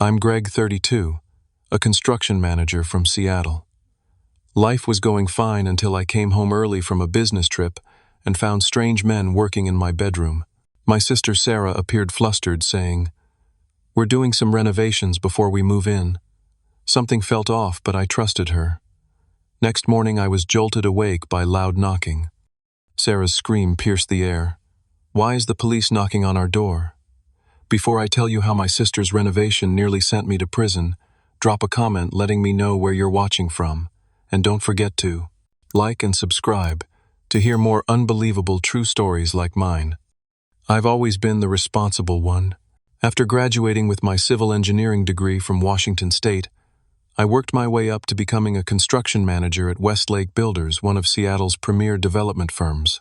I'm Greg, 32, a construction manager from Seattle. Life was going fine until I came home early from a business trip and found strange men working in my bedroom. My sister Sarah appeared flustered, saying, "We're doing some renovations before we move in." Something felt off, but I trusted her. Next morning I was jolted awake by loud knocking. Sarah's scream pierced the air. "Why is the police knocking on our door?" Before I tell you how my sister's renovation nearly sent me to prison, drop a comment letting me know where you're watching from. And don't forget to like and subscribe to hear more unbelievable true stories like mine. I've always been the responsible one. After graduating with my civil engineering degree from Washington State, I worked my way up to becoming a construction manager at Westlake Builders, one of Seattle's premier development firms.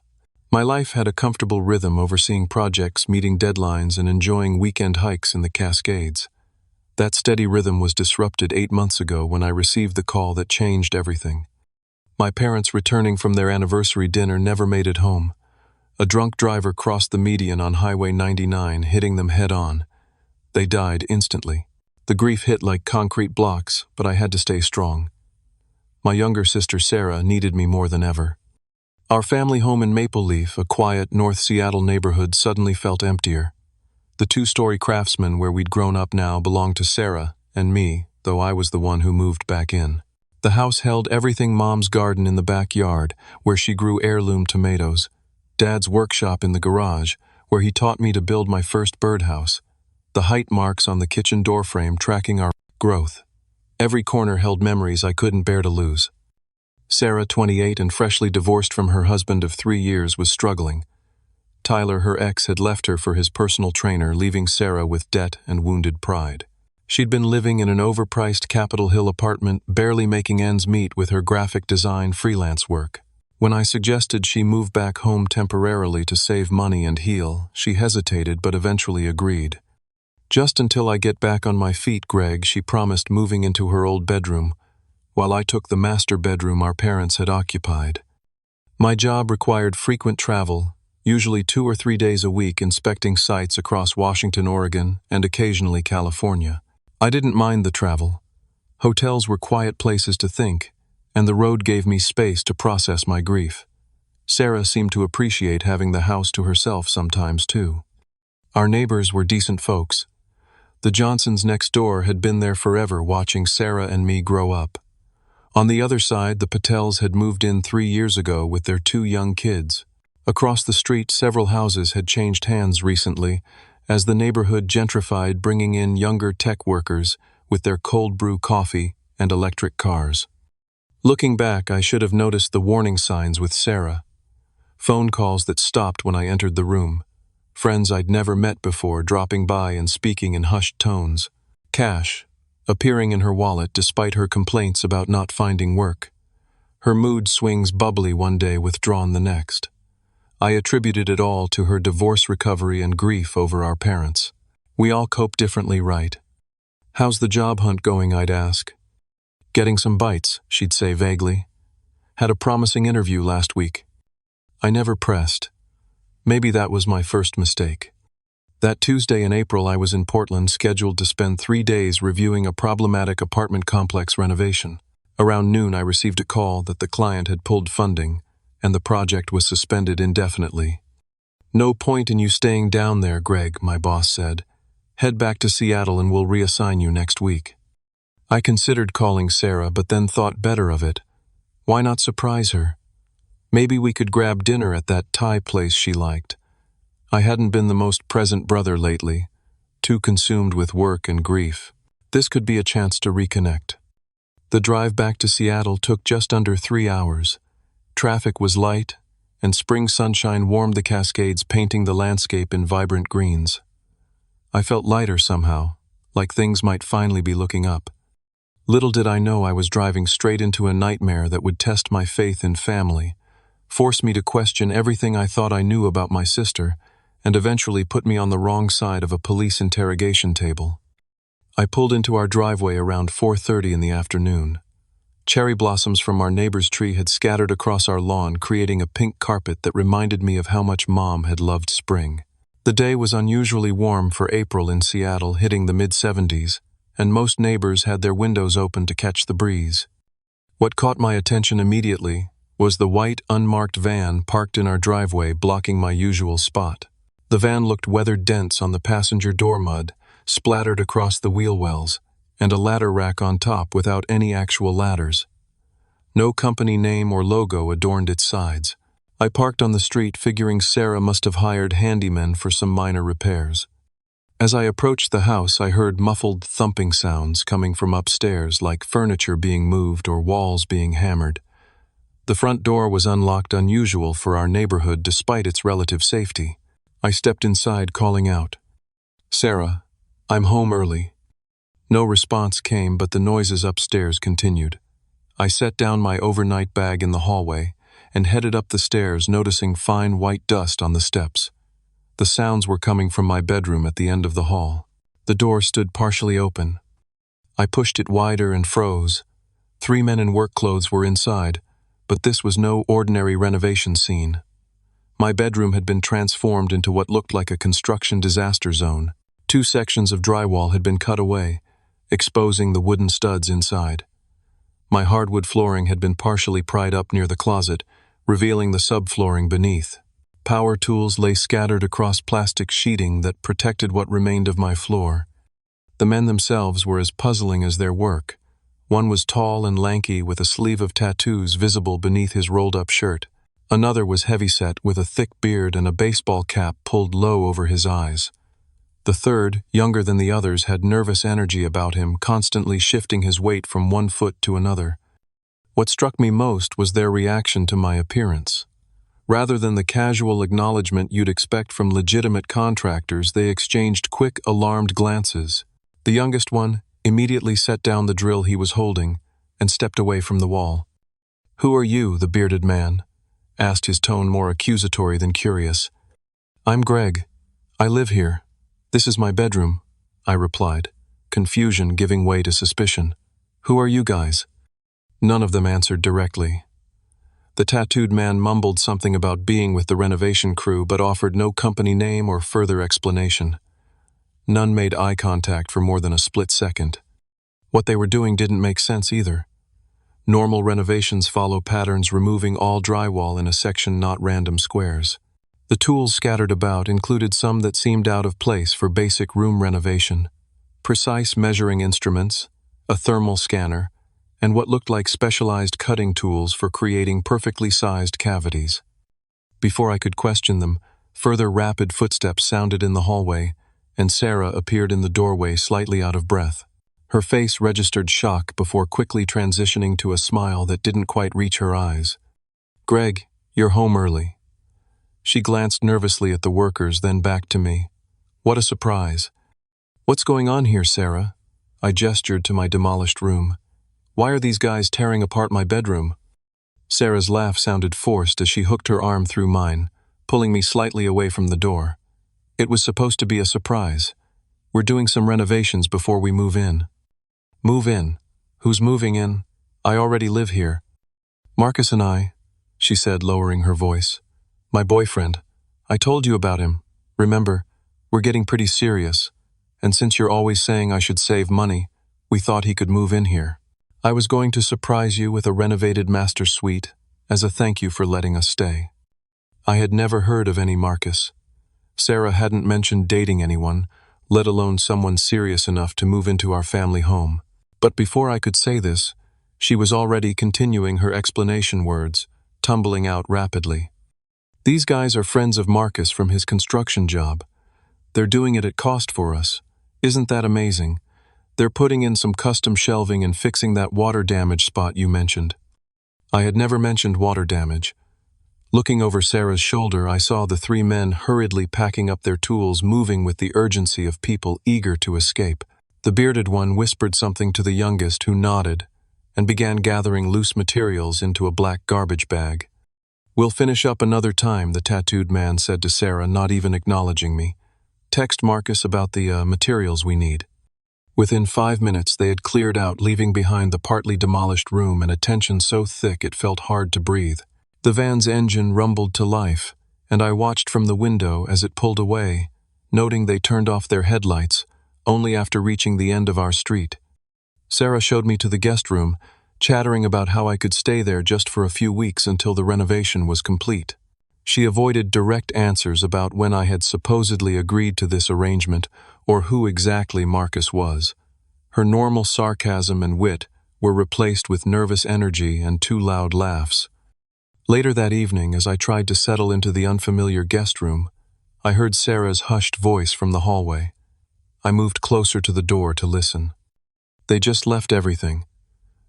My life had a comfortable rhythm, overseeing projects, meeting deadlines, and enjoying weekend hikes in the Cascades. That steady rhythm was disrupted 8 months ago when I received the call that changed everything. My parents, returning from their anniversary dinner, never made it home. A drunk driver crossed the median on Highway 99, hitting them head-on. They died instantly. The grief hit like concrete blocks, but I had to stay strong. My younger sister Sarah needed me more than ever. Our family home in Maple Leaf, a quiet North Seattle neighborhood, suddenly felt emptier. The two-story Craftsman where we'd grown up now belonged to Sarah and me, though I was the one who moved back in. The house held everything: Mom's garden in the backyard, where she grew heirloom tomatoes, Dad's workshop in the garage, where he taught me to build my first birdhouse, the height marks on the kitchen doorframe tracking our growth. Every corner held memories I couldn't bear to lose. Sarah, 28 and freshly divorced from her husband of 3 years, was struggling. Tyler, her ex, had left her for his personal trainer, leaving Sarah with debt and wounded pride. She'd been living in an overpriced Capitol Hill apartment, barely making ends meet with her graphic design freelance work. When I suggested she move back home temporarily to save money and heal, she hesitated but eventually agreed. "Just until I get back on my feet, Greg," she promised, moving into her old bedroom, while I took the master bedroom our parents had occupied. My job required frequent travel, usually 2 or 3 days a week, inspecting sites across Washington, Oregon, and occasionally California. I didn't mind the travel. Hotels were quiet places to think, and the road gave me space to process my grief. Sarah seemed to appreciate having the house to herself sometimes, too. Our neighbors were decent folks. The Johnsons next door had been there forever, watching Sarah and me grow up. On the other side, the Patels had moved in 3 years ago with their 2 young kids. Across the street, several houses had changed hands recently as the neighborhood gentrified, bringing in younger tech workers with their cold brew coffee and electric cars. Looking back, I should have noticed the warning signs with Sarah. Phone calls that stopped when I entered the room. Friends I'd never met before dropping by and speaking in hushed tones. Cash appearing in her wallet despite her complaints about not finding work. Her mood swings: bubbly one day, withdrawn the next. I attributed it all to her divorce recovery and grief over our parents. We all cope differently, right? "How's the job hunt going?" I'd ask. "Getting some bites," she'd say vaguely. "Had a promising interview last week." I never pressed. Maybe that was my first mistake. That Tuesday in April, I was in Portland, scheduled to spend 3 days reviewing a problematic apartment complex renovation. Around noon, I received a call that the client had pulled funding, and the project was suspended indefinitely. "No point in you staying down there, Greg," my boss said. "Head back to Seattle and we'll reassign you next week." I considered calling Sarah, but then thought better of it. Why not surprise her? Maybe we could grab dinner at that Thai place she liked. I hadn't been the most present brother lately, too consumed with work and grief. This could be a chance to reconnect. The drive back to Seattle took just under 3 hours. Traffic was light, and spring sunshine warmed the Cascades, painting the landscape in vibrant greens. I felt lighter somehow, like things might finally be looking up. Little did I know I was driving straight into a nightmare that would test my faith in family, force me to question everything I thought I knew about my sister, and eventually put me on the wrong side of a police interrogation table. I pulled into our driveway around 4:30 in the afternoon. Cherry blossoms from our neighbor's tree had scattered across our lawn, creating a pink carpet that reminded me of how much Mom had loved spring. The day was unusually warm for April in Seattle, hitting the mid-70s, and most neighbors had their windows open to catch the breeze. What caught my attention immediately was the white, unmarked van parked in our driveway blocking my usual spot. The van looked weather-dense on the passenger door mud, splattered across the wheel wells, and a ladder rack on top without any actual ladders. No company name or logo adorned its sides. I parked on the street figuring Sarah must have hired handymen for some minor repairs. As I approached the house, I heard muffled thumping sounds coming from upstairs, like furniture being moved or walls being hammered. The front door was unlocked, unusual for our neighborhood despite its relative safety. I stepped inside, calling out, "Sarah, I'm home early." No response came, but the noises upstairs continued. I set down my overnight bag in the hallway and headed up the stairs, noticing fine white dust on the steps. The sounds were coming from my bedroom at the end of the hall. The door stood partially open. I pushed it wider and froze. 3 men in work clothes were inside, but this was no ordinary renovation scene. My bedroom had been transformed into what looked like a construction disaster zone. 2 sections of drywall had been cut away, exposing the wooden studs inside. My hardwood flooring had been partially pried up near the closet, revealing the subflooring beneath. Power tools lay scattered across plastic sheeting that protected what remained of my floor. The men themselves were as puzzling as their work. One was tall and lanky with a sleeve of tattoos visible beneath his rolled-up shirt. Another was heavyset with a thick beard and a baseball cap pulled low over his eyes. The third, younger than the others, had nervous energy about him, constantly shifting his weight from one foot to another. What struck me most was their reaction to my appearance. Rather than the casual acknowledgement you'd expect from legitimate contractors, they exchanged quick, alarmed glances. The youngest one immediately set down the drill he was holding and stepped away from the wall. "Who are you?" the bearded man asked, his tone more accusatory than curious. "I'm Greg. I live here. This is my bedroom," I replied, confusion giving way to suspicion. "Who are you guys?" None of them answered directly. The tattooed man mumbled something about being with the renovation crew but offered no company name or further explanation. None made eye contact for more than a split second. What they were doing didn't make sense either. Normal renovations follow patterns, removing all drywall in a section, not random squares. The tools scattered about included some that seemed out of place for basic room renovation. Precise measuring instruments, a thermal scanner, and what looked like specialized cutting tools for creating perfectly sized cavities. Before I could question them, further rapid footsteps sounded in the hallway, and Sarah appeared in the doorway, slightly out of breath. Her face registered shock before quickly transitioning to a smile that didn't quite reach her eyes. "Greg, you're home early." She glanced nervously at the workers, then back to me. "What a surprise." "What's going on here, Sarah?" I gestured to my demolished room. "Why are these guys tearing apart my bedroom?" Sarah's laugh sounded forced as she hooked her arm through mine, pulling me slightly away from the door. "It was supposed to be a surprise. We're doing some renovations before we move in." "Move in? Who's moving in? I already live here." "Marcus and I," she said, lowering her voice. "My boyfriend. I told you about him. Remember, we're getting pretty serious, and since you're always saying I should save money, we thought he could move in here. I was going to surprise you with a renovated master suite as a thank you for letting us stay." I had never heard of any Marcus. Sarah hadn't mentioned dating anyone, let alone someone serious enough to move into our family home. But before I could say this, she was already continuing her explanation words, tumbling out rapidly. "These guys are friends of Marcus from his construction job. They're doing it at cost for us. Isn't that amazing? They're putting in some custom shelving and fixing that water damage spot you mentioned." I had never mentioned water damage. Looking over Sarah's shoulder, I saw the 3 men hurriedly packing up their tools, moving with the urgency of people eager to escape. The bearded one whispered something to the youngest, who nodded, and began gathering loose materials into a black garbage bag. "We'll finish up another time," the tattooed man said to Sarah, not even acknowledging me. "Text Marcus about the materials we need." Within 5 minutes, they had cleared out, leaving behind the partly demolished room and a tension so thick it felt hard to breathe. The van's engine rumbled to life, and I watched from the window as it pulled away, noting they turned off their headlights, only after reaching the end of our street. Sarah showed me to the guest room, chattering about how I could stay there just for a few weeks until the renovation was complete. She avoided direct answers about when I had supposedly agreed to this arrangement or who exactly Marcus was. Her normal sarcasm and wit were replaced with nervous energy and two loud laughs. Later that evening, as I tried to settle into the unfamiliar guest room, I heard Sarah's hushed voice from the hallway. I moved closer to the door to listen. "They just left everything.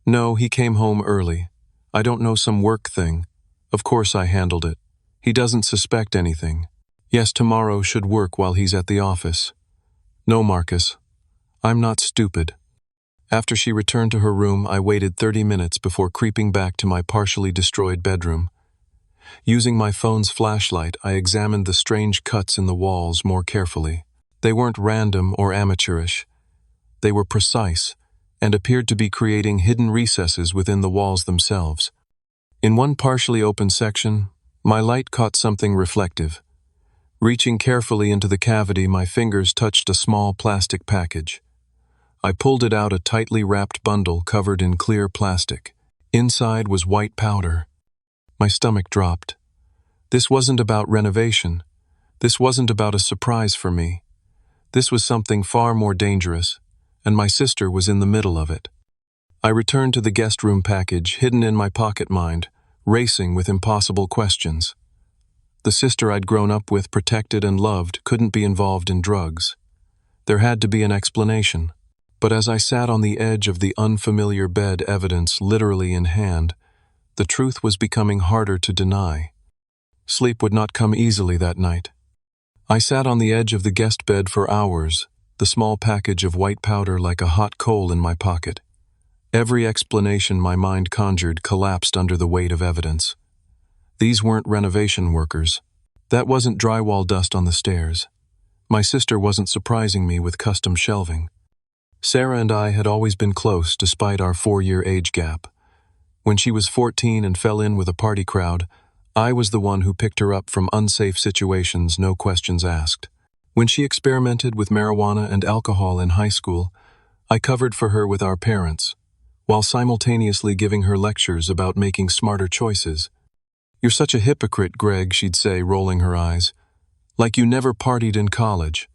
No, he came home early. I don't know, some work thing. Of course I handled it. He doesn't suspect anything. Yes, tomorrow should work while he's at the office. No, Marcus. I'm not stupid." After she returned to her room, I waited 30 minutes before creeping back to my partially destroyed bedroom. Using my phone's flashlight, I examined the strange cuts in the walls more carefully. They weren't random or amateurish. They were precise and appeared to be creating hidden recesses within the walls themselves. In one partially open section, my light caught something reflective. Reaching carefully into the cavity, my fingers touched a small plastic package. I pulled it out, a tightly wrapped bundle covered in clear plastic. Inside was white powder. My stomach dropped. This wasn't about renovation. This wasn't about a surprise for me. This was something far more dangerous, and my sister was in the middle of it. I returned to the guest room package, hidden in my pocket mind, racing with impossible questions. The sister I'd grown up with, protected and loved, couldn't be involved in drugs. There had to be an explanation. But as I sat on the edge of the unfamiliar bed, evidence literally in hand, the truth was becoming harder to deny. Sleep would not come easily that night. I sat on the edge of the guest bed for hours, the small package of white powder like a hot coal in my pocket. Every explanation my mind conjured collapsed under the weight of evidence. These weren't renovation workers. That wasn't drywall dust on the stairs. My sister wasn't surprising me with custom shelving. Sarah and I had always been close despite our 4-year age gap. When she was 14 and fell in with a party crowd, I was the one who picked her up from unsafe situations, no questions asked. When she experimented with marijuana and alcohol in high school, I covered for her with our parents, while simultaneously giving her lectures about making smarter choices. "You're such a hypocrite, Greg," she'd say, rolling her eyes. "Like you never partied in college."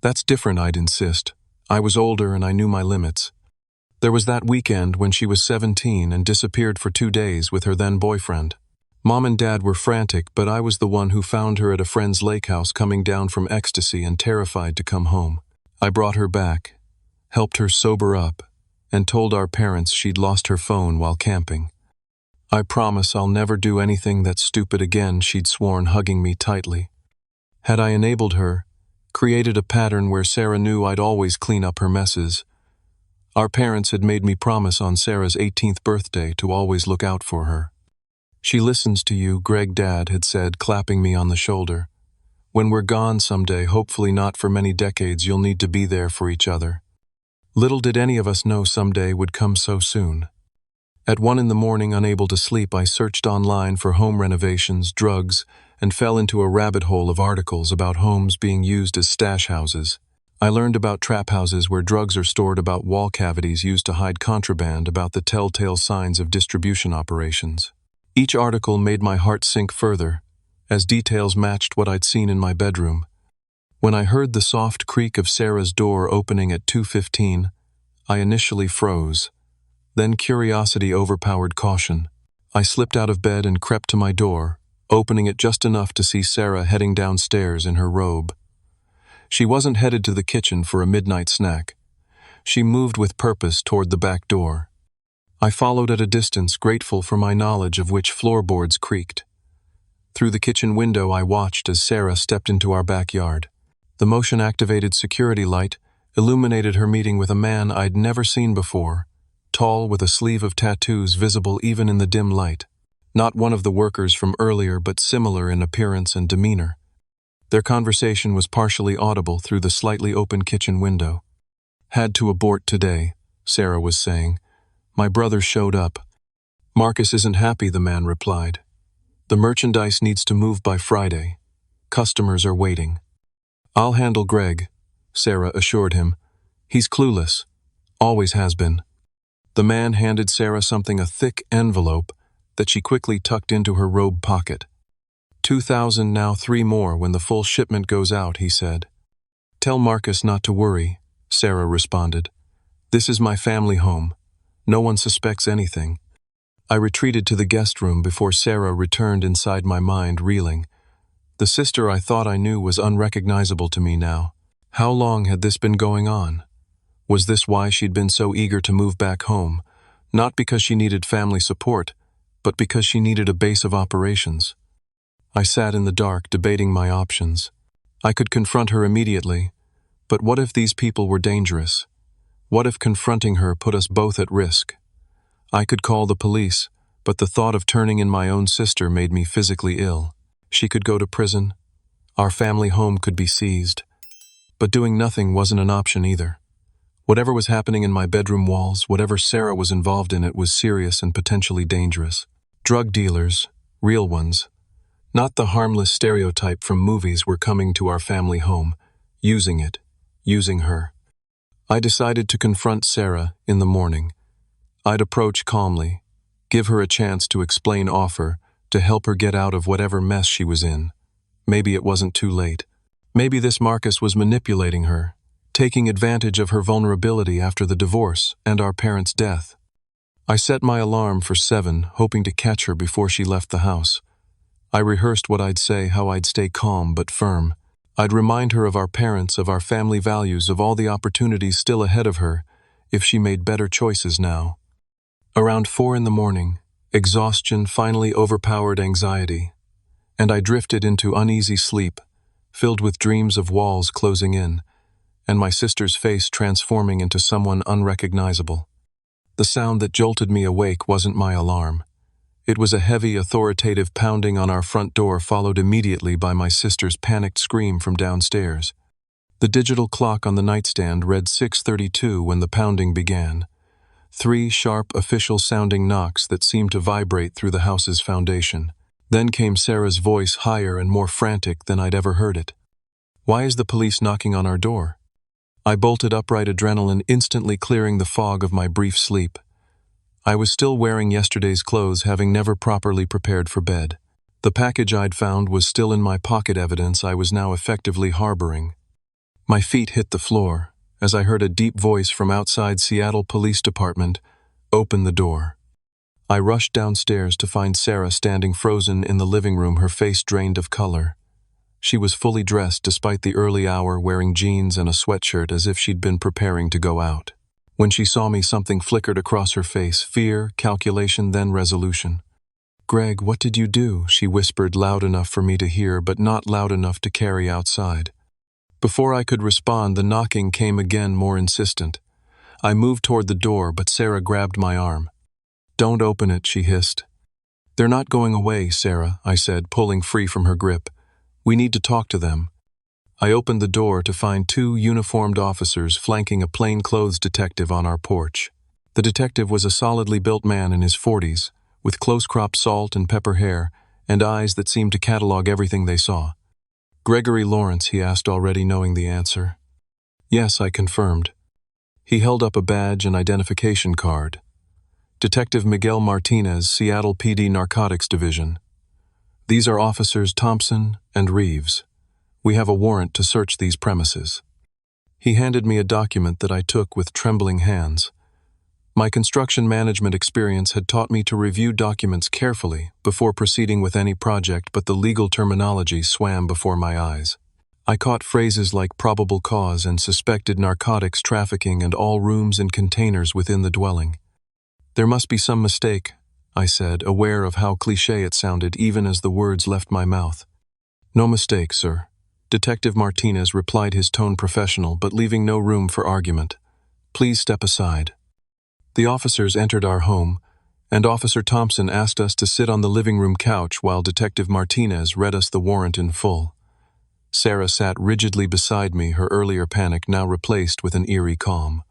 "That's different," I'd insist. I was older and I knew my limits. There was that weekend when she was 17 and disappeared for 2 days with her then boyfriend. Mom and Dad were frantic, but I was the one who found her at a friend's lake house coming down from ecstasy and terrified to come home. I brought her back, helped her sober up, and told our parents she'd lost her phone while camping. "I promise I'll never do anything that's stupid again," she'd sworn, hugging me tightly. Had I enabled her, created a pattern where Sarah knew I'd always clean up her messes? Our parents had made me promise on Sarah's 18th birthday to always look out for her. "She listens to you," Greg Dad had said, clapping me on the shoulder. "When we're gone someday, hopefully not for many decades, you'll need to be there for each other." Little did any of us know someday would come so soon. At 1 in the morning, unable to sleep, I searched online for home renovations, drugs, and fell into a rabbit hole of articles about homes being used as stash houses. I learned about trap houses where drugs are stored, about wall cavities used to hide contraband, about the telltale signs of distribution operations. Each article made my heart sink further, as details matched what I'd seen in my bedroom. When I heard the soft creak of Sarah's door opening at 2:15, I initially froze. Then curiosity overpowered caution. I slipped out of bed and crept to my door, opening it just enough to see Sarah heading downstairs in her robe. She wasn't headed to the kitchen for a midnight snack. She moved with purpose toward the back door. I followed at a distance, grateful for my knowledge of which floorboards creaked. Through the kitchen window, I watched as Sarah stepped into our backyard. The motion-activated security light illuminated her meeting with a man I'd never seen before, tall with a sleeve of tattoos visible even in the dim light. Not one of the workers from earlier, but similar in appearance and demeanor. Their conversation was partially audible through the slightly open kitchen window. "Had to abort today," Sarah was saying. "My brother showed up." "Marcus isn't happy," the man replied. "The merchandise needs to move by Friday. Customers are waiting." "I'll handle Greg," Sarah assured him. He's clueless. Always has been. The man handed Sarah a thick envelope that she quickly tucked into her robe pocket. 2,000 now, 3 more when the full shipment goes out, he said. Tell Marcus not to worry, Sarah responded. This is my family home. No one suspects anything. I retreated to the guest room before Sarah returned inside my mind, reeling. The sister I thought I knew was unrecognizable to me now. How long had this been going on? Was this why she'd been so eager to move back home? Not because she needed family support, but because she needed a base of operations. I sat in the dark, debating my options. I could confront her immediately, but what if these people were dangerous? What if confronting her put us both at risk? I could call the police, but the thought of turning in my own sister made me physically ill. She could go to prison. Our family home could be seized. But doing nothing wasn't an option either. Whatever was happening in my bedroom walls, whatever Sarah was involved in, it was serious and potentially dangerous. Drug dealers, real ones, not the harmless stereotype from movies, were coming to our family home, using her. I decided to confront Sarah in the morning. I'd approach calmly, give her a chance to explain, offer to help her get out of whatever mess she was in. Maybe it wasn't too late. Maybe this Marcus was manipulating her, taking advantage of her vulnerability after the divorce and our parents' death. I set my alarm for 7, hoping to catch her before she left the house. I rehearsed what I'd say, how I'd stay calm but firm. I'd remind her of our parents, of our family values, of all the opportunities still ahead of her if she made better choices now. Around 4 in the morning, exhaustion finally overpowered anxiety, and I drifted into uneasy sleep, filled with dreams of walls closing in, and my sister's face transforming into someone unrecognizable. The sound that jolted me awake wasn't my alarm. It was a heavy, authoritative pounding on our front door, followed immediately by my sister's panicked scream from downstairs. The digital clock on the nightstand read 6:32 when the pounding began. 3 sharp, official-sounding knocks that seemed to vibrate through the house's foundation. Then came Sarah's voice, higher and more frantic than I'd ever heard it. Why is the police knocking on our door? I bolted upright, adrenaline instantly clearing the fog of my brief sleep. I was still wearing yesterday's clothes, having never properly prepared for bed. The package I'd found was still in my pocket, evidence I was now effectively harboring. My feet hit the floor as I heard a deep voice from outside Seattle Police Department open the door. I rushed downstairs to find Sarah standing frozen in the living room, her face drained of color. She was fully dressed despite the early hour, wearing jeans and a sweatshirt as if she'd been preparing to go out. When she saw me, something flickered across her face, fear, calculation, then resolution. "Greg, what did you do?" she whispered, loud enough for me to hear, but not loud enough to carry outside. Before I could respond, the knocking came again, more insistent. I moved toward the door, but Sarah grabbed my arm. "Don't open it," she hissed. "They're not going away, Sarah," I said, pulling free from her grip. "We need to talk to them." I opened the door to find 2 uniformed officers flanking a plainclothes detective on our porch. The detective was a solidly built man in his 40s, with close-cropped salt and pepper hair and eyes that seemed to catalog everything they saw. "Gregory Lawrence?" he asked, already knowing the answer. "Yes," I confirmed. He held up a badge and identification card. "Detective Miguel Martinez, Seattle PD Narcotics Division. These are Officers Thompson and Reeves. We have a warrant to search these premises." He handed me a document that I took with trembling hands. My construction management experience had taught me to review documents carefully before proceeding with any project, but the legal terminology swam before my eyes. I caught phrases like probable cause and suspected narcotics trafficking and all rooms and containers within the dwelling. "There must be some mistake," I said, aware of how cliché it sounded even as the words left my mouth. "No mistake, sir." Detective Martinez replied, his tone professional, but leaving no room for argument. "Please step aside." The officers entered our home, and Officer Thompson asked us to sit on the living room couch while Detective Martinez read us the warrant in full. Sarah sat rigidly beside me, her earlier panic now replaced with an eerie calm.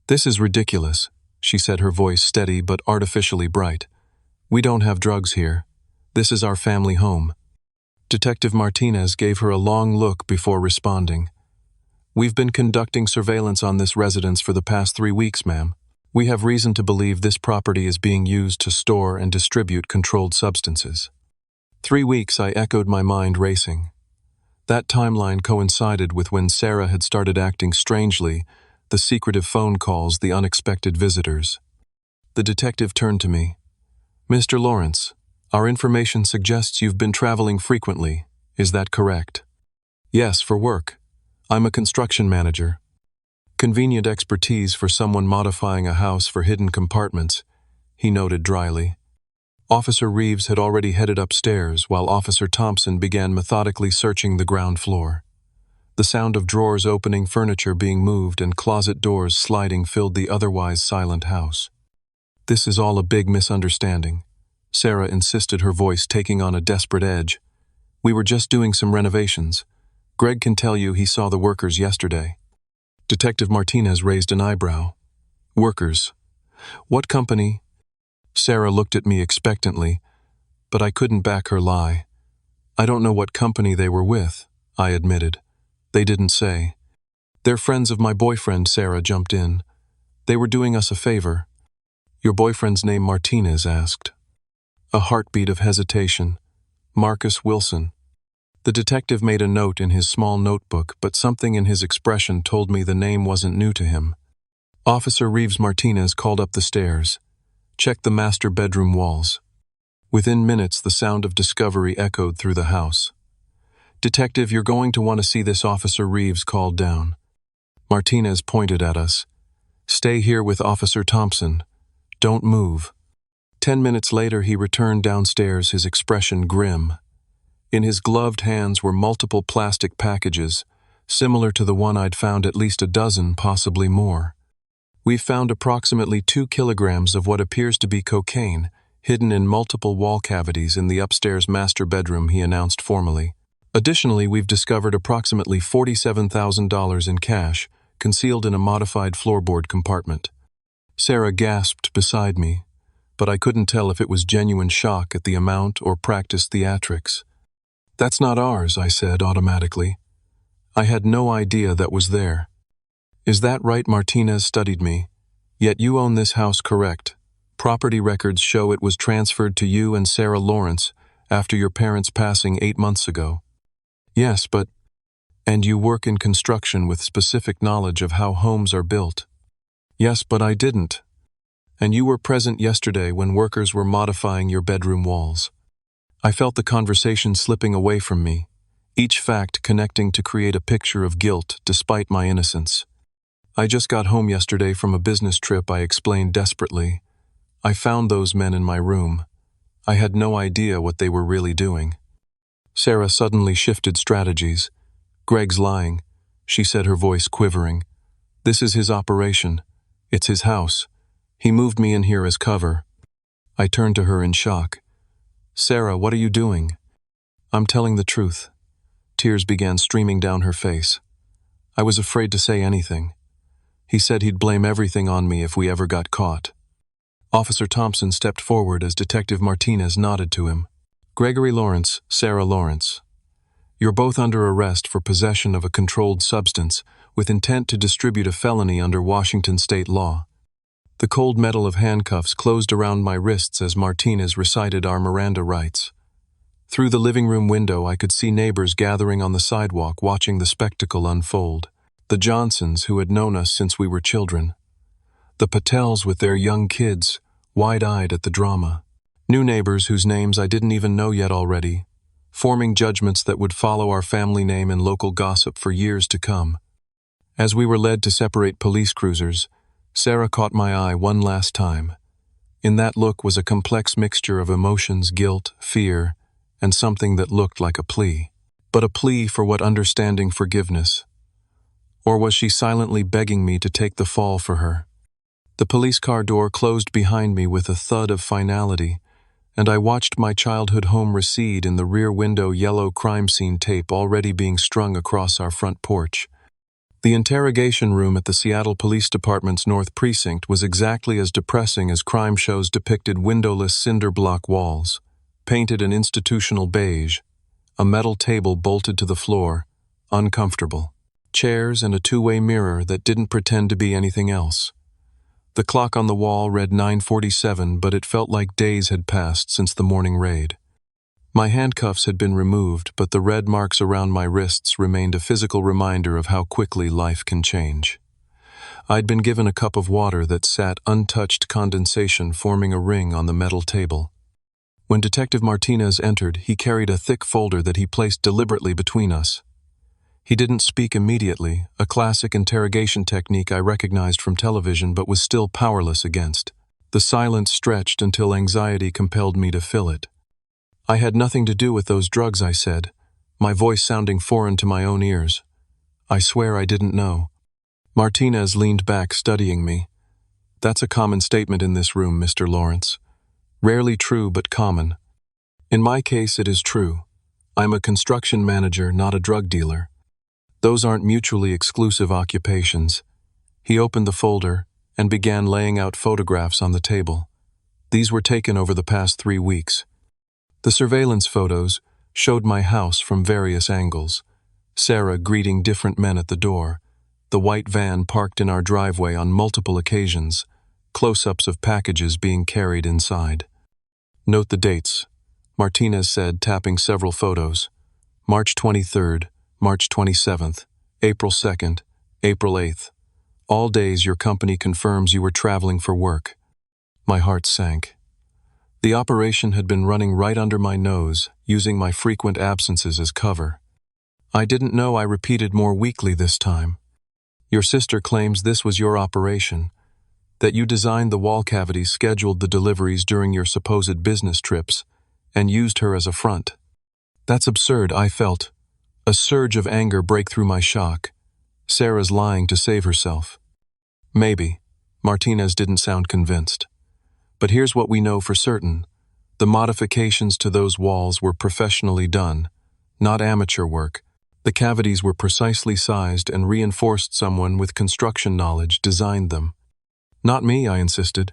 "This is ridiculous," she said, her voice steady but artificially bright. "We don't have drugs here. This is our family home." Detective Martinez gave her a long look before responding. We've been conducting surveillance on this residence for the past 3 weeks, ma'am. We have reason to believe this property is being used to store and distribute controlled substances. 3 weeks, I echoed, my mind racing. That timeline coincided with when Sarah had started acting strangely, the secretive phone calls, the unexpected visitors. The detective turned to me. Mr. Lawrence, our information suggests you've been traveling frequently. Is that correct? Yes, for work. I'm a construction manager. Convenient expertise for someone modifying a house for hidden compartments, he noted dryly. Officer Reeves had already headed upstairs while Officer Thompson began methodically searching the ground floor. The sound of drawers opening, furniture being moved, and closet doors sliding filled the otherwise silent house. This is all a big misunderstanding, Sarah insisted, her voice taking on a desperate edge. We were just doing some renovations. Greg can tell you he saw the workers yesterday. Detective Martinez raised an eyebrow. Workers? What company? Sarah looked at me expectantly, but I couldn't back her lie. I don't know what company they were with, I admitted. They didn't say. They're friends of my boyfriend, Sarah jumped in. They were doing us a favor. Your boyfriend's name? Martinez asked. A heartbeat of hesitation. Marcus Wilson. The detective made a note in his small notebook, but something in his expression told me the name wasn't new to him. Officer Reeves Martinez called up the stairs. Check the master bedroom walls. Within minutes, the sound of discovery echoed through the house. Detective, you're going to want to see this, Officer Reeves called down. Martinez pointed at us. Stay here with Officer Thompson. Don't move. 10 minutes later, he returned downstairs, his expression grim. In his gloved hands were multiple plastic packages, similar to the one I'd found at least a dozen, possibly more. We've found approximately 2 kilograms of what appears to be cocaine, hidden in multiple wall cavities in the upstairs master bedroom, he announced formally. Additionally, we've discovered approximately $47,000 in cash, concealed in a modified floorboard compartment. Sarah gasped beside me, but I couldn't tll if it was genuine shock at the amount or practiced theatrics. That's not ours, I said automatically. I had no idea that was there. Is that right? Martinez studied me. Yet you own this house, correct? Property records show it was transferred to you and Sarah Lawrence after your parents' passing 8 months ago. Yes, but... And you work in construction with specific knowledge of how homes are built. Yes, but I didn't. And you were present yesterday when workers were modifying your bedroom walls. I felt the conversation slipping away from me, each fact connecting to create a picture of guilt despite my innocence. I just got home yesterday from a business trip, I explained desperately. I found those men in my room. I had no idea what they were really doing. Sarah suddenly shifted strategies. Greg's lying, she said, her voice quivering. This is his operation. It's his house. He moved me in here as cover. I turned to her in shock. Sarah, what are you doing? I'm telling the truth. Tears began streaming down her face. I was afraid to say anything. He said he'd blame everything on me if we ever got caught. Officer Thompson stepped forward as Detective Martinez nodded to him. Gregory Lawrence, Sarah Lawrence. You're both under arrest for possession of a controlled substance with intent to distribute a felony under Washington state law. The cold metal of handcuffs closed around my wrists as Martinez recited our Miranda rights. Through the living room window, I could see neighbors gathering on the sidewalk watching the spectacle unfold. The Johnsons, who had known us since we were children. The Patels with their young kids, wide-eyed at the drama. New neighbors whose names I didn't even know yet already, forming judgments that would follow our family name in local gossip for years to come. As we were led to separate police cruisers, Sarah caught my eye one last time. In that look was a complex mixture of emotions, guilt, fear, and something that looked like a plea. But a plea for what? Understanding, forgiveness. Or was she silently begging me to take the fall for her? The police car door closed behind me with a thud of finality, and I watched my childhood home recede in the rear window, yellow crime scene tape already being strung across our front porch. The interrogation room at the Seattle Police Department's North Precinct was exactly as depressing as crime shows depicted: windowless cinder block walls, painted an institutional beige, a metal table bolted to the floor, uncomfortable. chairs, and a two-way mirror that didn't pretend to be anything else. The clock on the wall read 9:47, but it felt like days had passed since the morning raid. My handcuffs had been removed, but the red marks around my wrists remained a physical reminder of how quickly life can change. I'd been given a cup of water that sat untouched, condensation forming a ring on the metal table. When Detective Martinez entered, he carried a thick folder that he placed deliberately between us. He didn't speak immediately, a classic interrogation technique I recognized from television but was still powerless against. The silence stretched until anxiety compelled me to fill it. "I had nothing to do with those drugs," I said, my voice sounding foreign to my own ears. "I swear I didn't know." Martinez leaned back, studying me. "That's a common statement in this room, Mr. Lawrence. Rarely true, but common. In my case, it is true. I'm a construction manager, not a drug dealer. Those aren't mutually exclusive occupations." He opened the folder and began laying out photographs on the table. These were taken over the past 3 weeks. The surveillance photos showed my house from various angles. Sarah greeting different men at the door, the white van parked in our driveway on multiple occasions, close-ups of packages being carried inside. "Note the dates," Martinez said, tapping several photos. "March 23rd, March 27th, April 2nd, April 8th. All days your company confirms you were traveling for work." My heart sank. The operation had been running right under my nose, using my frequent absences as cover. "I didn't know I repeated more weekly this time. Your sister claims this was your operation, that you designed the wall cavities, scheduled the deliveries during your supposed business trips, and used her as a front." "That's absurd," I felt. A surge of anger break through my shock. Sarah's lying to save herself. "Maybe." Martinez didn't sound convinced. "But here's what we know for certain. The modifications to those walls were professionally done, not amateur work. The cavities were precisely sized and reinforced. Someone with construction knowledge designed them." "Not me," I insisted.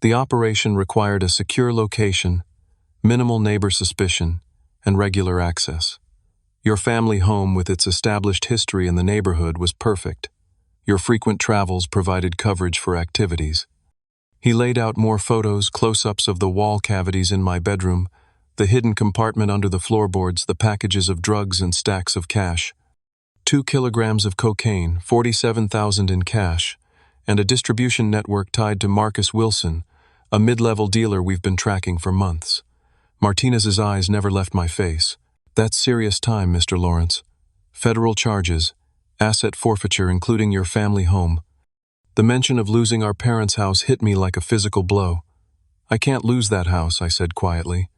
"The operation required a secure location, minimal neighbor suspicion, and regular access. Your family home with its established history in the neighborhood was perfect. Your frequent travels provided coverage for activities." He laid out more photos, close-ups of the wall cavities in my bedroom, the hidden compartment under the floorboards, the packages of drugs and stacks of cash. 2 kilograms of cocaine, $47,000 in cash, and a distribution network tied to Marcus Wilson, a mid-level dealer we've been tracking for months. Martinez's eyes never left my face. "That's serious time, Mr. Lawrence. Federal charges, asset forfeiture including your family home." The mention of losing our parents' house hit me like a physical blow. "I can't lose that house," I said quietly.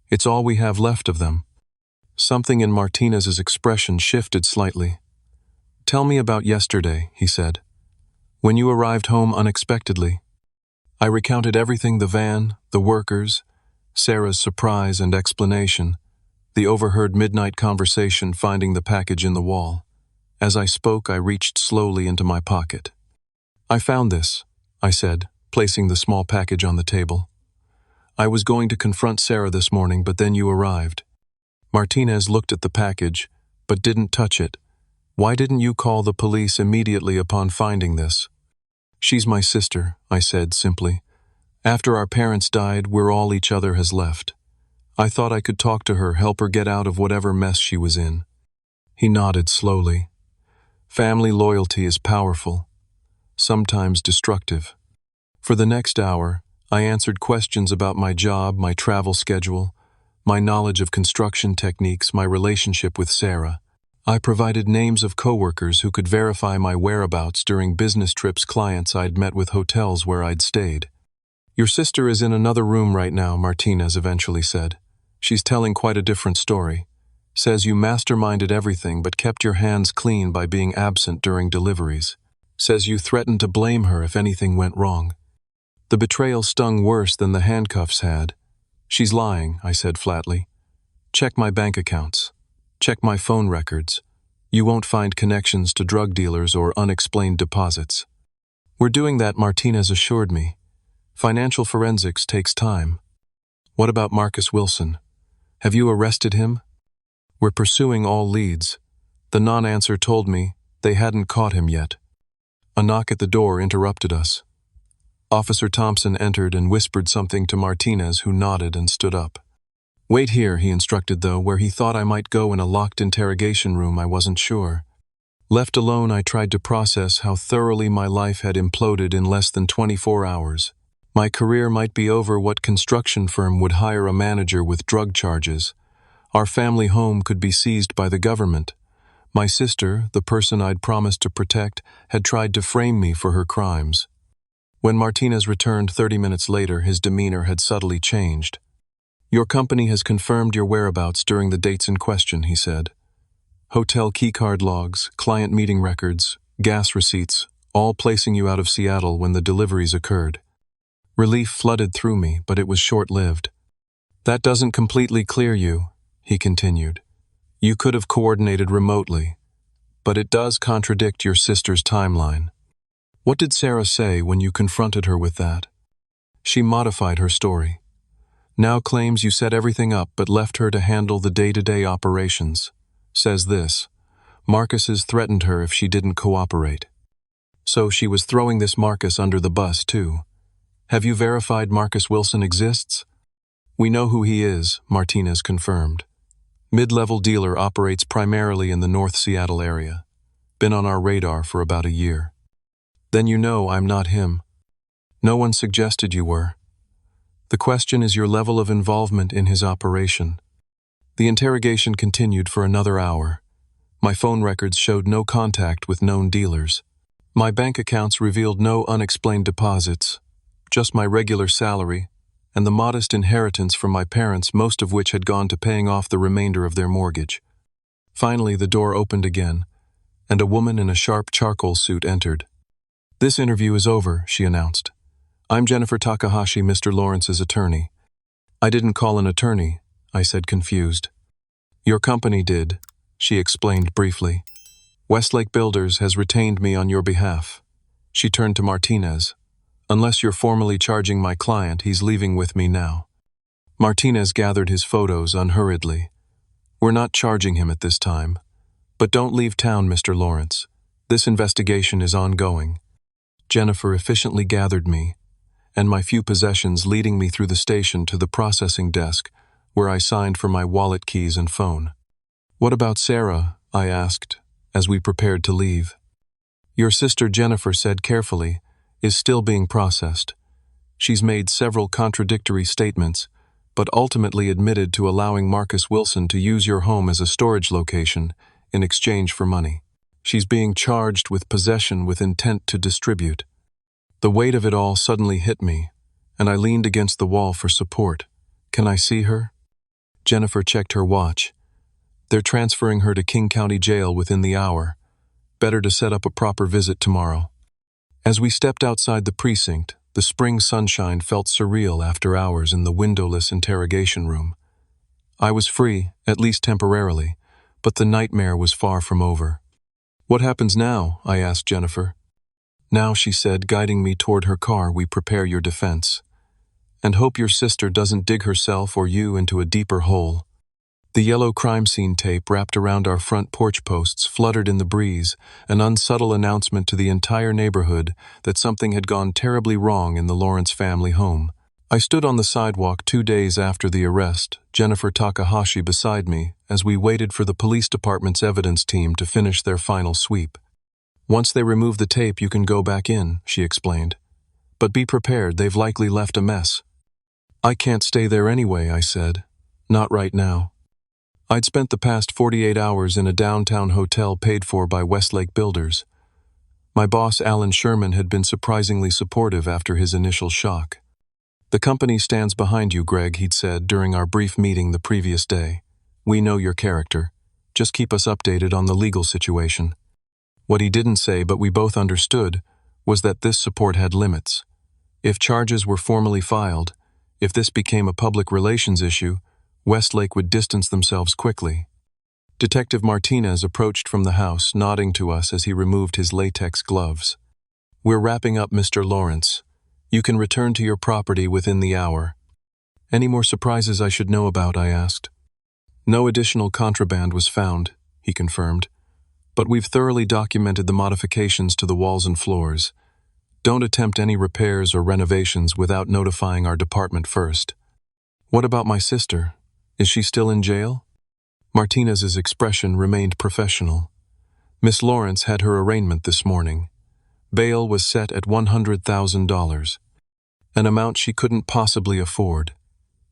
"It's all we have left of them." Something in Martinez's expression shifted slightly. "Tell me about yesterday," he said. "When you arrived home unexpectedly." I recounted everything: the van, the workers, Sarah's surprise and explanation, the overheard midnight conversation finding the package in the wall. As I spoke, I reached slowly into my pocket. "I found this," I said, placing the small package on the table. "I was going to confront Sarah this morning, but then you arrived." Martinez looked at the package, but didn't touch it. "Why didn't you call the police immediately upon finding this?" "She's my sister," I said simply. "After our parents died, we're all each other has left. I thought I could talk to her, help her get out of whatever mess she was in." He nodded slowly. "Family loyalty is powerful, sometimes destructive." For the next hour, I answered questions about my job, my travel schedule, my knowledge of construction techniques, my relationship with Sarah. I provided names of coworkers who could verify my whereabouts during business trips, clients I'd met with, hotels where I'd stayed. "Your sister is in another room right now," Martinez eventually said. "She's telling quite a different story. Says you masterminded everything but kept your hands clean by being absent during deliveries. Says you threatened to blame her if anything went wrong. The betrayal stung worse than the handcuffs had." "She's lying," I said flatly. "Check my bank accounts. Check my phone records. You won't find connections to drug dealers or unexplained deposits." "We're doing that," Martinez assured me. "Financial forensics takes time." "What about Marcus Wilson? Have you arrested him?" "We're pursuing all leads." The non-answer told me They hadn't caught him yet. A knock at the door interrupted us. Officer Thompson entered and whispered something to Martinez, who nodded and stood up. "Wait here," he instructed, though where he thought I might go in a locked interrogation room, I wasn't sure. Left alone, I tried to process how thoroughly my life had imploded in less than 24 hours. My career might be over. What construction firm would hire a manager with drug charges? Our family home could be seized by the government. My sister, the person I'd promised to protect, had tried to frame me for her crimes. When Martinez returned 30 minutes later, his demeanor had subtly changed. "Your company has confirmed your whereabouts during the dates in question," he said. "Hotel keycard logs, client meeting records, gas receipts, all placing you out of Seattle when the deliveries occurred." Relief flooded through me, but it was short-lived. "That doesn't completely clear you," he continued. "You could have coordinated remotely, but it does contradict your sister's timeline." "What did Sarah say when you confronted her with that?" "She modified her story. Now claims you set everything up but left her to handle the day-to-day operations. Says this: Marcus's threatened her if she didn't cooperate. So she was throwing this Marcus under the bus, too. Have you verified Marcus Wilson exists?" "We know who he is," Martinez confirmed. "Mid-level dealer, operates primarily in the North Seattle area. Been on our radar for about a year." "Then you know I'm not him." "No one suggested you were. The question is your level of involvement in his operation." The interrogation continued for another hour. My phone records showed no contact with known dealers. My bank accounts revealed no unexplained deposits, just my regular salary and the modest inheritance from my parents, most of which had gone to paying off the remainder of their mortgage. Finally, the door opened again, and a woman in a sharp charcoal suit entered. "This interview is over," she announced. "I'm Jennifer Takahashi, Mr. Lawrence's attorney." "I didn't call an attorney," I said, confused. "Your company did," she explained briefly. "Westlake Builders has retained me on your behalf." She turned to Martinez. "Unless you're formally charging my client, he's leaving with me now." Martinez gathered his photos unhurriedly. "We're not charging him at this time. But don't leave town, Mr. Lawrence. This investigation is ongoing." Jennifer efficiently gathered me and my few possessions, leading me through the station to the processing desk, where I signed for my wallet, keys, and phone. "What about Sarah?" I asked, as we prepared to leave. "Your sister, Jennifer said carefully, is still being processed. She's made several contradictory statements, but ultimately admitted to allowing Marcus Wilson to use your home as a storage location in exchange for money. She's being charged with possession with intent to distribute." The weight of it all suddenly hit me, and I leaned against the wall for support. "Can I see her?" Jennifer checked her watch. "They're transferring her to King County Jail within the hour. Better to set up a proper visit tomorrow." As we stepped outside the precinct, the spring sunshine felt surreal after hours in the windowless interrogation room. I was free, at least temporarily, but the nightmare was far from over. "What happens now?" I asked Jennifer. "Now," she said, guiding me toward her car, "we prepare your defense. And hope your sister doesn't dig herself or you into a deeper hole." The yellow crime scene tape wrapped around our front porch posts fluttered in the breeze, an unsubtle announcement to the entire neighborhood that something had gone terribly wrong in the Lawrence family home. I stood on the sidewalk 2 days after the arrest, Jennifer Takahashi beside me, as we waited for the police department's evidence team to finish their final sweep. "Once they remove the tape, you can go back in," she explained. "But be prepared, they've likely left a mess." "I can't stay there anyway," I said. "Not right now." I'd spent the past 48 hours in a downtown hotel paid for by Westlake Builders. My boss, Alan Sherman, had been surprisingly supportive after his initial shock. "The company stands behind you, Greg," he'd said during our brief meeting the previous day. "We know your character. Just keep us updated on the legal situation." What he didn't say, but we both understood, was that this support had limits. If charges were formally filed, if this became a public relations issue, Westlake would distance themselves quickly. Detective Martinez approached from the house, nodding to us as he removed his latex gloves. "We're wrapping up, Mr. Lawrence. You can return to your property within the hour." "Any more surprises I should know about?" I asked. "No additional contraband was found," he confirmed. but we've thoroughly documented the modifications to the walls and floors. Don't attempt any repairs or renovations without notifying our department first. What about my sister? Is she still in jail? Martinez's expression remained professional. Miss Lawrence had her arraignment this morning. Bail was set at $100,000, an amount she couldn't possibly afford,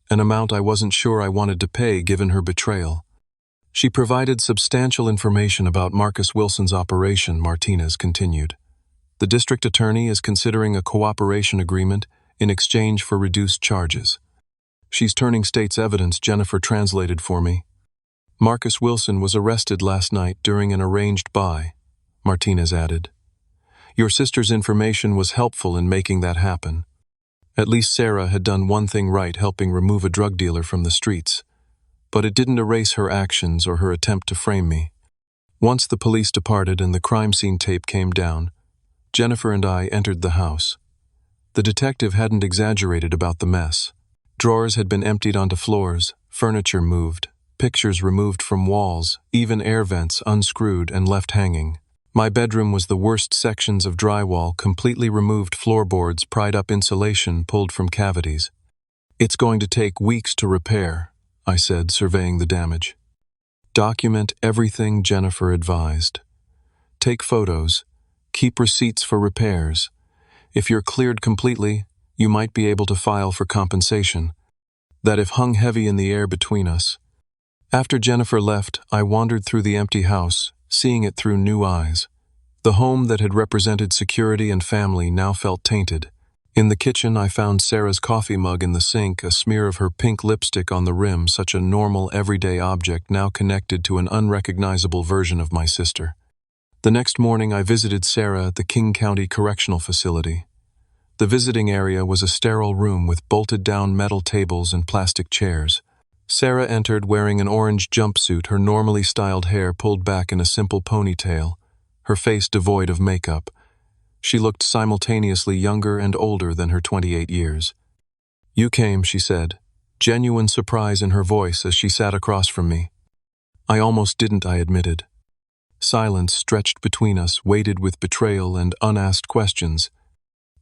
an amount I wasn't sure I wanted to pay given her betrayal. She provided substantial information about Marcus Wilson's operation, Martinez continued. The district attorney is considering a cooperation agreement in exchange for reduced charges. She's turning state's evidence Jennifer translated for me. Marcus Wilson was arrested last night during an arranged buy, Martinez added. Your sister's information was helpful in making that happen. At least Sarah had done one thing right, helping remove a drug dealer from the streets. But it didn't erase her actions or her attempt to frame me. Once the police departed and the crime scene tape came down, Jennifer and I entered the house. The detective hadn't exaggerated about the mess. Drawers had been emptied onto floors, furniture moved, pictures removed from walls, even air vents unscrewed and left hanging. My bedroom was the worst: sections of drywall, completely removed floorboards, pried up insulation pulled from cavities. It's going to take weeks to repair, I said, surveying the damage. Document everything, Jennifer advised. Take photos. Keep receipts for repairs. If you're cleared completely, you might be able to file for compensation. That if hung heavy in the air between us. After Jennifer left, I wandered through the empty house, seeing it through new eyes. The home that had represented security and family now felt tainted. In the kitchen, I found Sarah's coffee mug in the sink, a smear of her pink lipstick on the rim, such a normal, everyday object now connected to an unrecognizable version of my sister. The next morning, I visited Sarah at the King County Correctional Facility. The visiting area was a sterile room with bolted-down metal tables and plastic chairs. Sarah entered wearing an orange jumpsuit, her normally styled hair pulled back in a simple ponytail, her face devoid of makeup. She looked simultaneously younger and older than her 28 years. You came, she said, genuine surprise in her voice as she sat across from me. I almost didn't, I admitted. Silence stretched between us, weighted with betrayal and unasked questions.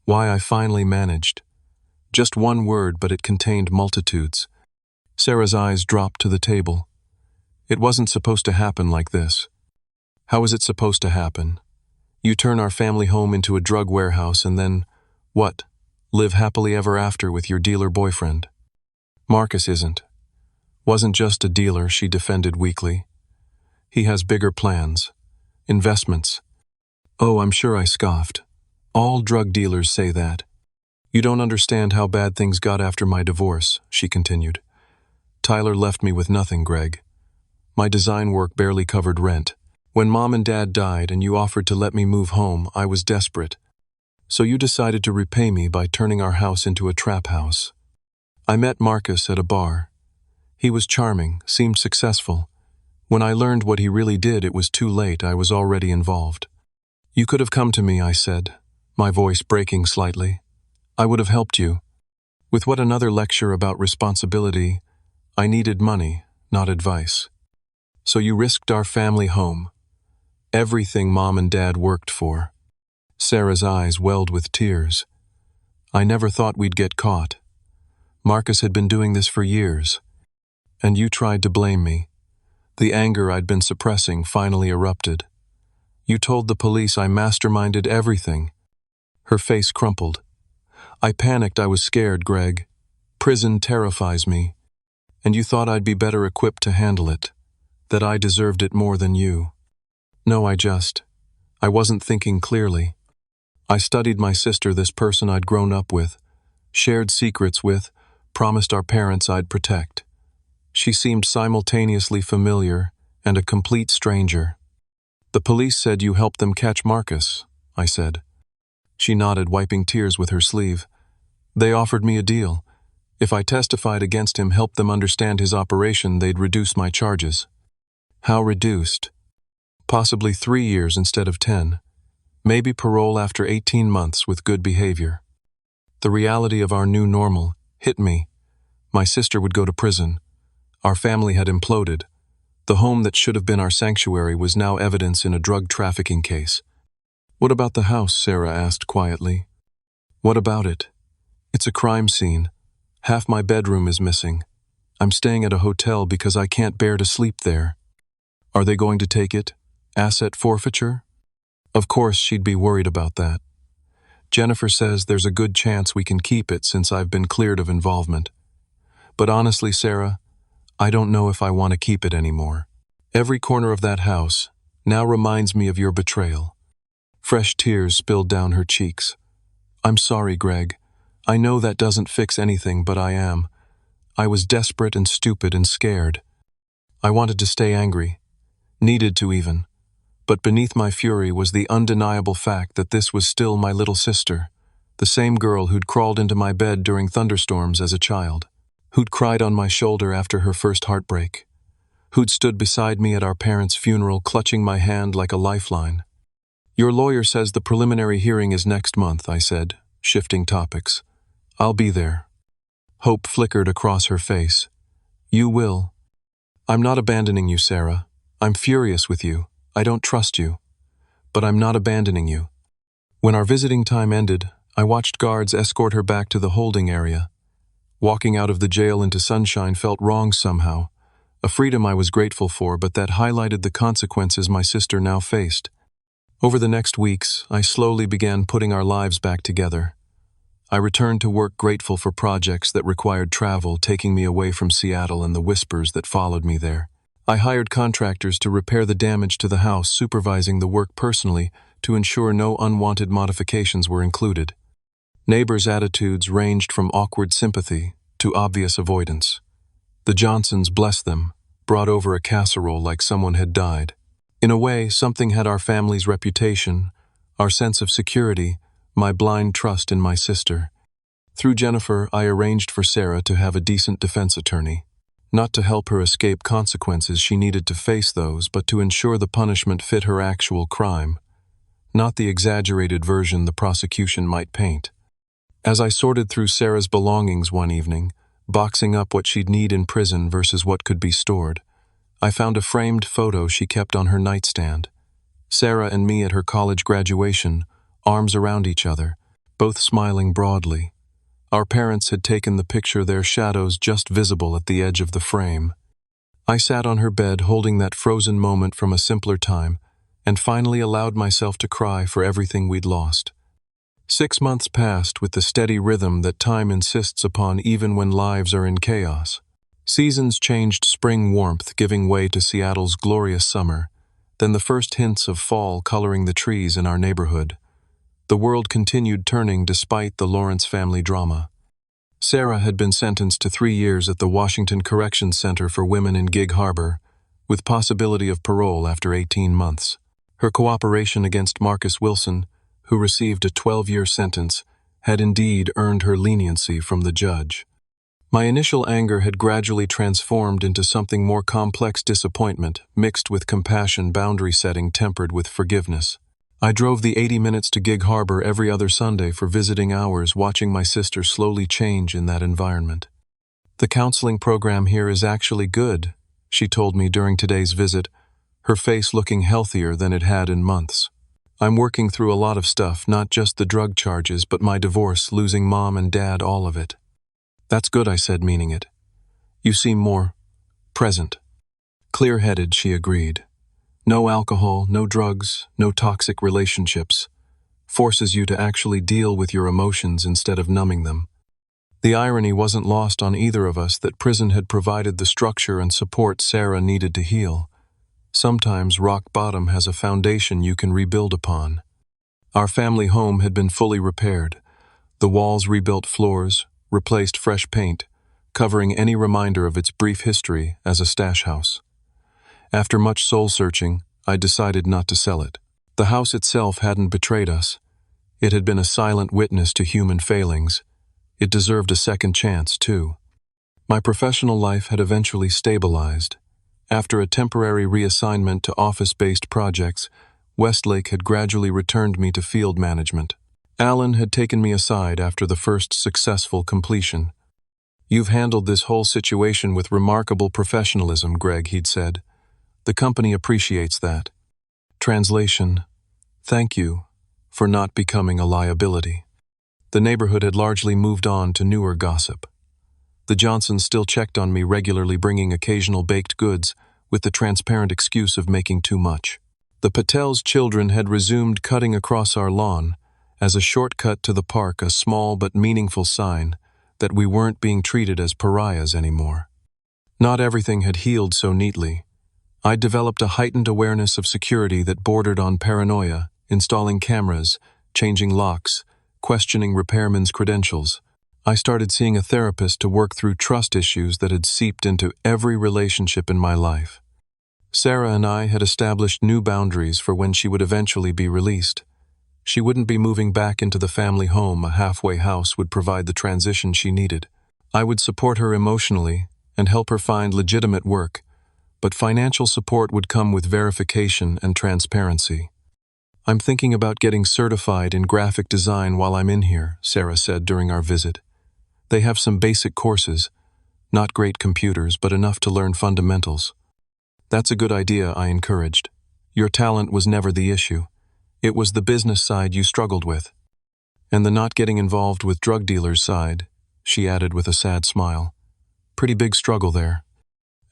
Why, I finally managed. Just one word, but it contained multitudes. Sarah's eyes dropped to the table. It wasn't supposed to happen like this. How is it supposed to happen? You turn our family home into a drug warehouse and then, what? Live happily ever after with your dealer boyfriend. Marcus wasn't just a dealer, she defended weakly. He has bigger plans. Investments. Oh, I'm sure, I scoffed. All drug dealers say that. You don't understand how bad things got after my divorce, she continued. Tyler left me with nothing, Greg. My design work barely covered rent. When Mom and Dad died and you offered to let me move home, I was desperate. So you decided to repay me by turning our house into a trap house. I met Marcus at a bar. He was charming, seemed successful. When I learned what he really did, it was too late. I was already involved. You could have come to me, I said, my voice breaking slightly. I would have helped you. With what another lecture about responsibility, I needed money, not advice. So you risked our family home. Everything Mom and Dad worked for. Sarah's eyes welled with tears. I never thought we'd get caught. Marcus had been doing this for years. And you tried to blame me. The anger I'd been suppressing finally erupted. You told the police I masterminded everything. Her face crumpled. I panicked. I was scared, Greg. Prison terrifies me. And you thought I'd be better equipped to handle it. That I deserved it more than you. No, I wasn't thinking clearly. I studied my sister, this person I'd grown up with, shared secrets with, promised our parents I'd protect. She seemed simultaneously familiar and a complete stranger. The police said you helped them catch Marcus, I said. She nodded, wiping tears with her sleeve. They offered me a deal. If I testified against him, helped them understand his operation, they'd reduce my charges. How reduced? Possibly 3 years instead of 10. Maybe parole after 18 months with good behavior. The reality of our new normal hit me. My sister would go to prison. Our family had imploded. The home that should have been our sanctuary was now evidence in a drug trafficking case. "What about the house?" Sarah asked quietly. "What about it? It's a crime scene. Half my bedroom is missing. I'm staying at a hotel because I can't bear to sleep there. Are they going to take it? Asset forfeiture?" Of course she'd be worried about that. "Jennifer says there's a good chance we can keep it since I've been cleared of involvement. But honestly, Sarah, I don't know if I want to keep it anymore. Every corner of that house now reminds me of your betrayal." Fresh tears spilled down her cheeks. "I'm sorry, Greg. I know that doesn't fix anything, but I am. I was desperate and stupid and scared. I wanted to stay angry. Needed to even. But beneath my fury was the undeniable fact that this was still my little sister, the same girl who'd crawled into my bed during thunderstorms as a child, who'd cried on my shoulder after her first heartbreak, who'd stood beside me at our parents' funeral clutching my hand like a lifeline. "Your lawyer says the preliminary hearing is next month," I said, shifting topics. "I'll be there." Hope flickered across her face. "You will." "I'm not abandoning you, Sarah. I'm furious with you. I don't trust you. But I'm not abandoning you." When our visiting time ended, I watched guards escort her back to the holding area. Walking out of the jail into sunshine felt wrong somehow, a freedom I was grateful for, but that highlighted the consequences my sister now faced. Over the next weeks, I slowly began putting our lives back together. I returned to work grateful for projects that required travel, taking me away from Seattle and the whispers that followed me there. I hired contractors to repair the damage to the house, supervising the work personally to ensure no unwanted modifications were included. Neighbors' attitudes ranged from awkward sympathy to obvious avoidance. The Johnsons, bless them, brought over a casserole like someone had died. In a way, something had our family's reputation, our sense of security, my blind trust in my sister. Through Jennifer, I arranged for Sarah to have a decent defense attorney. Not to help her escape consequences she needed to face those, but to ensure the punishment fit her actual crime, not the exaggerated version the prosecution might paint. As I sorted through Sarah's belongings one evening, boxing up what she'd need in prison versus what could be stored, I found a framed photo she kept on her nightstand. Sarah and me at her college graduation, arms around each other, both smiling broadly. Our parents had taken the picture, their shadows just visible at the edge of the frame. I sat on her bed holding that frozen moment from a simpler time, and finally allowed myself to cry for everything we'd lost. 6 months passed with the steady rhythm that time insists upon even when lives are in chaos. Seasons changed, spring warmth giving way to Seattle's glorious summer, then the first hints of fall coloring the trees in our neighborhood. The world continued turning despite the Lawrence family drama. Sarah had been sentenced to 3 years at the Washington Corrections Center for Women in Gig Harbor, with possibility of parole after 18 months. Her cooperation against Marcus Wilson, who received a 12-year sentence, had indeed earned her leniency from the judge. My initial anger had gradually transformed into something more complex: disappointment, mixed with compassion, boundary setting tempered with forgiveness. I drove the 80 minutes to Gig Harbor every other Sunday for visiting hours, watching my sister slowly change in that environment. "The counseling program here is actually good," she told me during today's visit, her face looking healthier than it had in months. "I'm working through a lot of stuff, not just the drug charges, but my divorce, losing mom and dad, all of it." "That's good," I said, meaning it. "You seem more present." "Clear-headed," she agreed. "No alcohol, no drugs, no toxic relationships. Forces you to actually deal with your emotions instead of numbing them." The irony wasn't lost on either of us that prison had provided the structure and support Sarah needed to heal. Sometimes rock bottom has a foundation you can rebuild upon. Our family home had been fully repaired. The walls rebuilt, floors, replaced, fresh paint, covering any reminder of its brief history as a stash house. After much soul-searching, I decided not to sell it. The house itself hadn't betrayed us. It had been a silent witness to human failings. It deserved a second chance, too. My professional life had eventually stabilized. After a temporary reassignment to office-based projects, Westlake had gradually returned me to field management. Alan had taken me aside after the first successful completion. "You've handled this whole situation with remarkable professionalism, Greg," he'd said. The company appreciates that. Translation: thank you for not becoming a liability. The neighborhood had largely moved on to newer gossip. The Johnsons still checked on me regularly, bringing occasional baked goods, with the transparent excuse of making too much. The Patel's children had resumed cutting across our lawn, as a shortcut to the park, a small but meaningful sign that we weren't being treated as pariahs anymore. Not everything had healed so neatly. I'd developed a heightened awareness of security that bordered on paranoia, installing cameras, changing locks, questioning repairmen's credentials. I started seeing a therapist to work through trust issues that had seeped into every relationship in my life. Sarah and I had established new boundaries for when she would eventually be released. She wouldn't be moving back into the family home. A halfway house would provide the transition she needed. I would support her emotionally and help her find legitimate work, but financial support would come with verification and transparency. "I'm thinking about getting certified in graphic design while I'm in here," Sarah said during our visit. "They have some basic courses, not great computers, but enough to learn fundamentals." "That's a good idea," I encouraged. "Your talent was never the issue. It was the business side you struggled with. And the not getting involved with drug dealers side," she added with a sad smile. "Pretty big struggle there."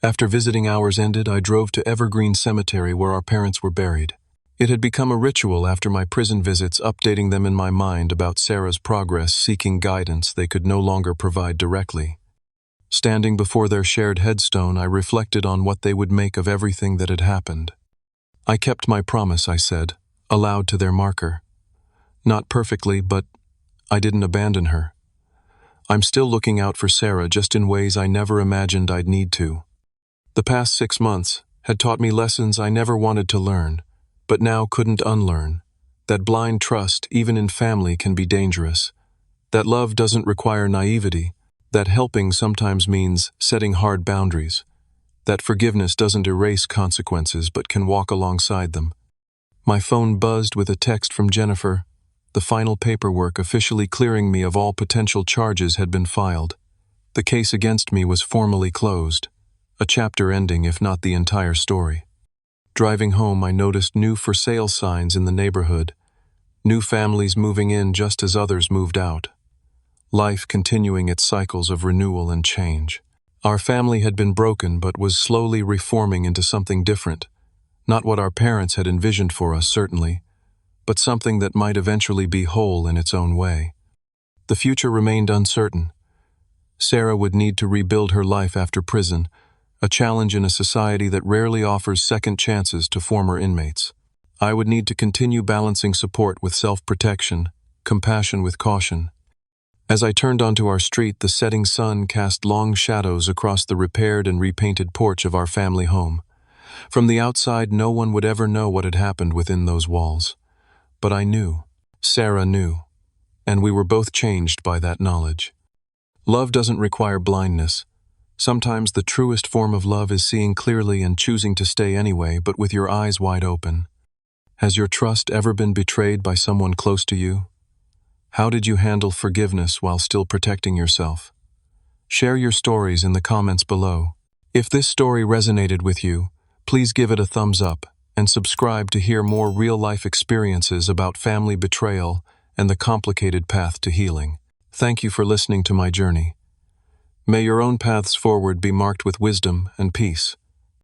After visiting hours ended, I drove to Evergreen Cemetery where our parents were buried. It had become a ritual after my prison visits, updating them in my mind about Sarah's progress, seeking guidance they could no longer provide directly. Standing before their shared headstone, I reflected on what they would make of everything that had happened. "I kept my promise," I said, aloud to their marker. "Not perfectly, but I didn't abandon her. I'm still looking out for Sarah, just in ways I never imagined I'd need to." The past 6 months had taught me lessons I never wanted to learn, but now couldn't unlearn. That blind trust, even in family, can be dangerous. That love doesn't require naivety. That helping sometimes means setting hard boundaries. That forgiveness doesn't erase consequences but can walk alongside them. My phone buzzed with a text from Jennifer. The final paperwork officially clearing me of all potential charges had been filed. The case against me was formally closed, a chapter ending if not the entire story. Driving home, I noticed new for sale signs in the neighborhood, new families moving in just as others moved out. Life continuing its cycles of renewal and change. Our family had been broken but was slowly reforming into something different. Not what our parents had envisioned for us, certainly, but something that might eventually be whole in its own way. The future remained uncertain. Sarah would need to rebuild her life after prison, a challenge in a society that rarely offers second chances to former inmates. I would need to continue balancing support with self-protection, compassion with caution. As I turned onto our street, the setting sun cast long shadows across the repaired and repainted porch of our family home. From the outside, no one would ever know what had happened within those walls. But I knew. Sarah knew. And we were both changed by that knowledge. Love doesn't require blindness. Sometimes the truest form of love is seeing clearly and choosing to stay anyway, but with your eyes wide open. Has your trust ever been betrayed by someone close to you? How did you handle forgiveness while still protecting yourself? Share your stories in the comments below. If this story resonated with you, please give it a thumbs up and subscribe to hear more real-life experiences about family betrayal and the complicated path to healing. Thank you for listening to my journey. May your own paths forward be marked with wisdom and peace.